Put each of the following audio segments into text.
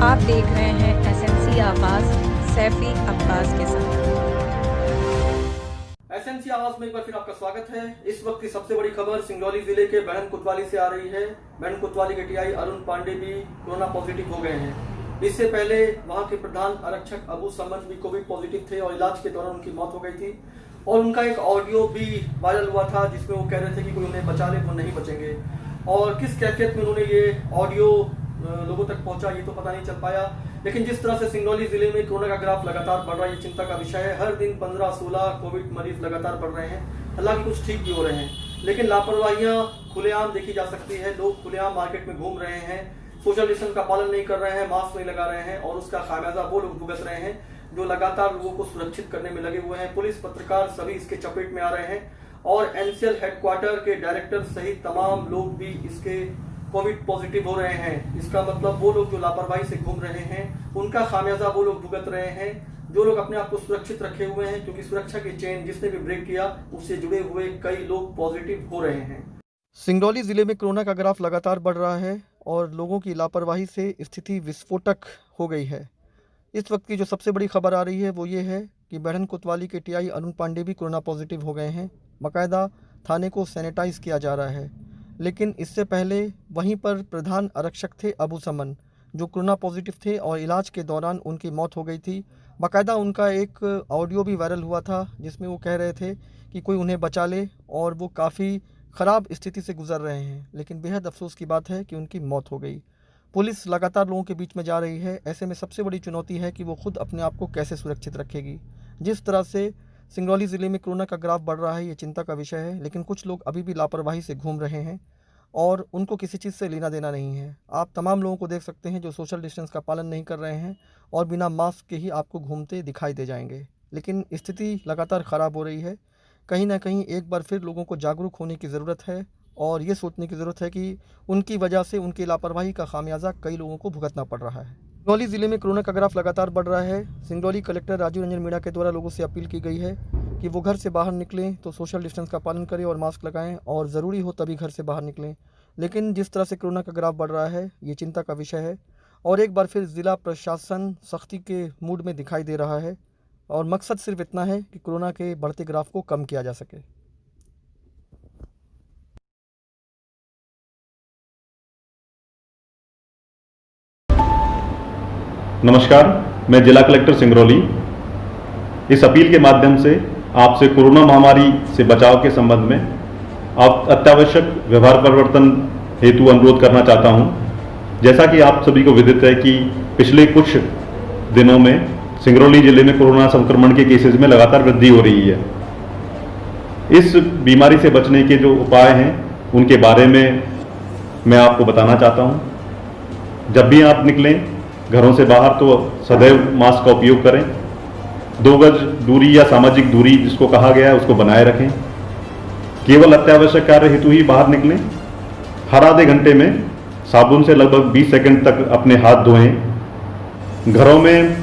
आप देख रहे हैं एसएनसी आवाज सैफी अब्बास के साथ। एसएनसी आवाज में एक बार फिर आपका स्वागत है। इस वक्त की सबसे बड़ी खबर सिंगरौली जिले के बहन कोतवाली से आ रही है। बहन कोतवाली के टीआई अरुण पांडे भी कोरोना पॉजिटिव हो गए हैं। इससे पहले वहां के प्रधान आरक्षक अबू समन भी कोविड पॉजिटिव थे और इलाज के दौरान उनकी मौत हो गई थी। और उनका एक ऑडियो भी वायरल हुआ था जिसमें वो कह रहे थे कि कोई उन्हें बचा ले, वो नहीं बचेंगे। और किस कैफियत में उन्होंने ये ऑडियो लोगों तक पहुंचा ये तो पता नहीं चल पाया, लेकिन जिस तरह से सिंगरौली जिले में कोरोना का ग्राफ लगातार बढ़ रहा है, ये चिंता का विषय है। हर दिन 15-16 कोविड मरीज लगातार बढ़ रहे हैं। हालांकि कुछ ठीक भी हो रहे हैं, लेकिन लापरवाहियां खुलेआम देखी जा सकती है। लोग खुलेआम मार्केट में घूम रहे हैं, सोशल डिस्टेंस का पालन नहीं कर रहे हैं, मास्क नहीं लगा रहे हैं, और उसका खामियाजा वो लोग भुगत रहे हैं जो लगातार लोगों को सुरक्षित करने में लगे हुए हैं। पुलिस, पत्रकार सभी इसके चपेट में आ रहे हैं और एनसीएल हेडक्वार्टर के डायरेक्टर सहित तमाम लोग भी इसके कोविड पॉजिटिव हो रहे हैं। इसका मतलब वो लोग जो लापरवाही से घूम रहे हैं उनका खामियाजा वो लोग भुगत रहे हैं जो लोग अपने आप को सुरक्षित रखे हुए हैं, क्योंकि सुरक्षा की चेन जिसने भी ब्रेक किया उससे जुड़े हुए कई लोग पॉजिटिव हो रहे हैं। सिंगरौली जिले में कोरोना का ग्राफ लगातार बढ़ रहा है और लोगों की लापरवाही से स्थिति विस्फोटक हो गई है। इस वक्त की जो सबसे बड़ी खबर आ रही है वो ये है कि बहन कोतवाली के टीआई अरुण पांडे भी कोरोना पॉजिटिव हो गए हैं। बाकायदा थाने को सैनिटाइज किया जा रहा है, लेकिन इससे पहले वहीं पर प्रधान आरक्षक थे अबू समन जो कोरोना पॉजिटिव थे और इलाज के दौरान उनकी मौत हो गई थी। बाकायदा उनका एक ऑडियो भी वायरल हुआ था जिसमें वो कह रहे थे कि कोई उन्हें बचा ले, और वो काफ़ी ख़राब स्थिति से गुजर रहे हैं। लेकिन बेहद अफसोस की बात है कि उनकी मौत हो गई। पुलिस लगातार लोगों के बीच में जा रही है। ऐसे में सबसे बड़ी चुनौती है कि वो खुद अपने आप को कैसे सुरक्षित रखेगी। जिस तरह से सिंगरौली ज़िले में कोरोना का ग्राफ बढ़ रहा है ये चिंता का विषय है, लेकिन कुछ लोग अभी भी लापरवाही से घूम रहे हैं और उनको किसी चीज़ से लेना देना नहीं है। आप तमाम लोगों को देख सकते हैं जो सोशल डिस्टेंस का पालन नहीं कर रहे हैं और बिना मास्क के ही आपको घूमते दिखाई दे जाएंगे। लेकिन स्थिति लगातार ख़राब हो रही है। कहीं ना कहीं एक बार फिर लोगों को जागरूक होने की ज़रूरत है और ये सोचने की ज़रूरत है कि उनकी वजह से उनकी लापरवाही का खामियाजा कई लोगों को भुगतना पड़ रहा है। सिंगरौली ज़िले में कोरोना का ग्राफ लगातार बढ़ रहा है। सिंगरौली कलेक्टर राजीव रंजन मीणा के द्वारा लोगों से अपील की गई है कि वो घर से बाहर निकलें तो सोशल डिस्टेंस का पालन करें और मास्क लगाएं, और ज़रूरी हो तभी घर से बाहर निकलें। लेकिन जिस तरह से कोरोना का ग्राफ बढ़ रहा है ये चिंता का विषय है और एक बार फिर ज़िला प्रशासन सख्ती के मूड में दिखाई दे रहा है और मकसद सिर्फ इतना है कि कोरोना के बढ़ते ग्राफ को कम किया जा सके। नमस्कार, मैं जिला कलेक्टर सिंगरौली इस अपील के माध्यम से आपसे कोरोना महामारी से बचाव के संबंध में अत्यावश्यक व्यवहार परिवर्तन हेतु अनुरोध करना चाहता हूं। जैसा कि आप सभी को विदित है कि पिछले कुछ दिनों में सिंगरौली जिले में कोरोना संक्रमण के केसेस में लगातार वृद्धि हो रही है। इस बीमारी से बचने के जो उपाय हैं उनके बारे में मैं आपको बताना चाहता हूं। जब भी आप निकलें घरों से बाहर तो सदैव मास्क का उपयोग करें। 2 गज दूरी या सामाजिक दूरी जिसको कहा गया है उसको बनाए रखें। केवल अत्यावश्यक कार्य हेतु ही बाहर निकलें। हर आधे घंटे में साबुन से लगभग 20 सेकंड तक अपने हाथ धोएं। घरों में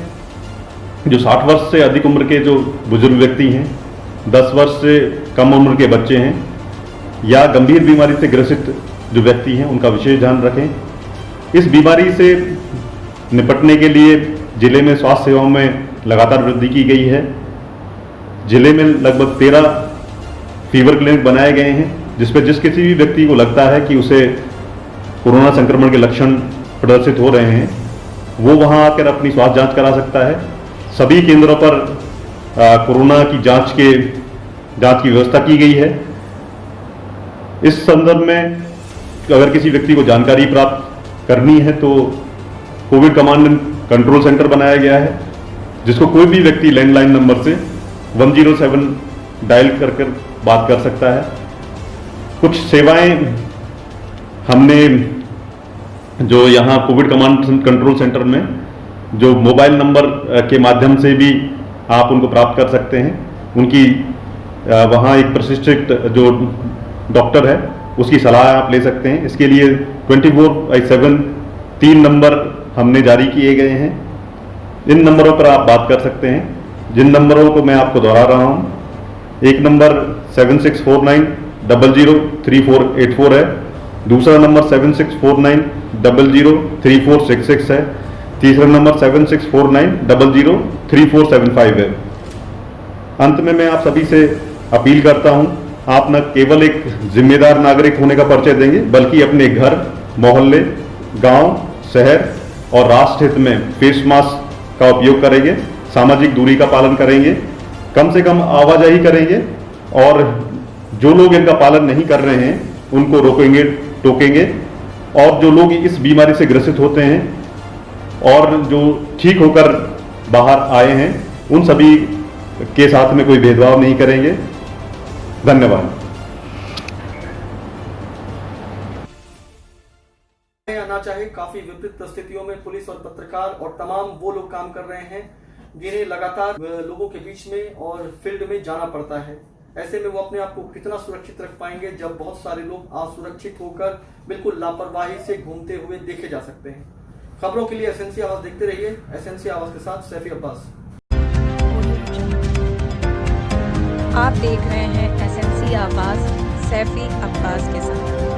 जो 60 वर्ष से अधिक उम्र के जो बुजुर्ग व्यक्ति हैं, 10 वर्ष से कम उम्र के बच्चे हैं या गंभीर बीमारी से ग्रसित जो व्यक्ति हैं उनका विशेष ध्यान रखें। इस बीमारी से निपटने के लिए जिले में स्वास्थ्य सेवाओं में लगातार वृद्धि की गई है। जिले में लगभग 13 फीवर क्लिनिक बनाए गए हैं जिसपे जिस किसी भी व्यक्ति को लगता है कि उसे कोरोना संक्रमण के लक्षण प्रदर्शित हो रहे हैं वो वहां आकर अपनी स्वास्थ्य जांच करा सकता है। सभी केंद्रों पर कोरोना की जांच की व्यवस्था की गई है। इस संदर्भ में अगर किसी व्यक्ति को जानकारी प्राप्त करनी है तो Covid command and control centre बनाया गया है जिसको कोई भी व्यक्ति लैंडलाइन नंबर से 107 डायल कर बात कर सकता है। कुछ सेवाएं हमने जो यहाँ कोविड कमांड कंट्रोल सेंटर में जो मोबाइल नंबर के माध्यम से भी आप उनको प्राप्त कर सकते हैं। उनकी वहाँ एक प्रशिक्षित जो डॉक्टर है उसकी सलाह आप ले सकते हैं। इसके लिए 24/7 3 नंबर हमने जारी किए गए हैं। इन नंबरों पर आप बात कर सकते हैं, जिन नंबरों को मैं आपको दोहरा रहा हूं। एक नंबर 7649003484 है, दूसरा नंबर 7649003466 है, तीसरा नंबर 7649003475 है। अंत में मैं आप सभी से अपील करता हूं, आप न केवल एक जिम्मेदार नागरिक होने का परिचय देंगे, बल्कि अपने घर, मोहल्ले, गांव, शहर और राष्ट्र हित में फेस मास्क का उपयोग करेंगे, सामाजिक दूरी का पालन करेंगे, कम से कम आवाजाही करेंगे और जो लोग इनका पालन नहीं कर रहे हैं उनको रोकेंगे, टोकेंगे। और जो लोग इस बीमारी से ग्रसित होते हैं और जो ठीक होकर बाहर आए हैं उन सभी के साथ में कोई भेदभाव नहीं करेंगे। धन्यवाद। या ना चाहे, काफी विपरीत परिस्थितियों में पुलिस और पत्रकार और तमाम वो लोग काम कर रहे हैं जिन्हें लगातार लोगों के बीच में और फील्ड में जाना पड़ता है। ऐसे में वो अपने आप को कितना सुरक्षित रख पाएंगे जब बहुत सारे लोग असुरक्षित होकर बिल्कुल लापरवाही से घूमते हुए देखे जा सकते हैं। खबरों के लिए एसएनसी आवाज देखते रहिए। एसएनसी आवाज के साथ सैफी अब्बास। आप देख रहे हैं एसएनसी आवाज सैफी अब्बास के साथ।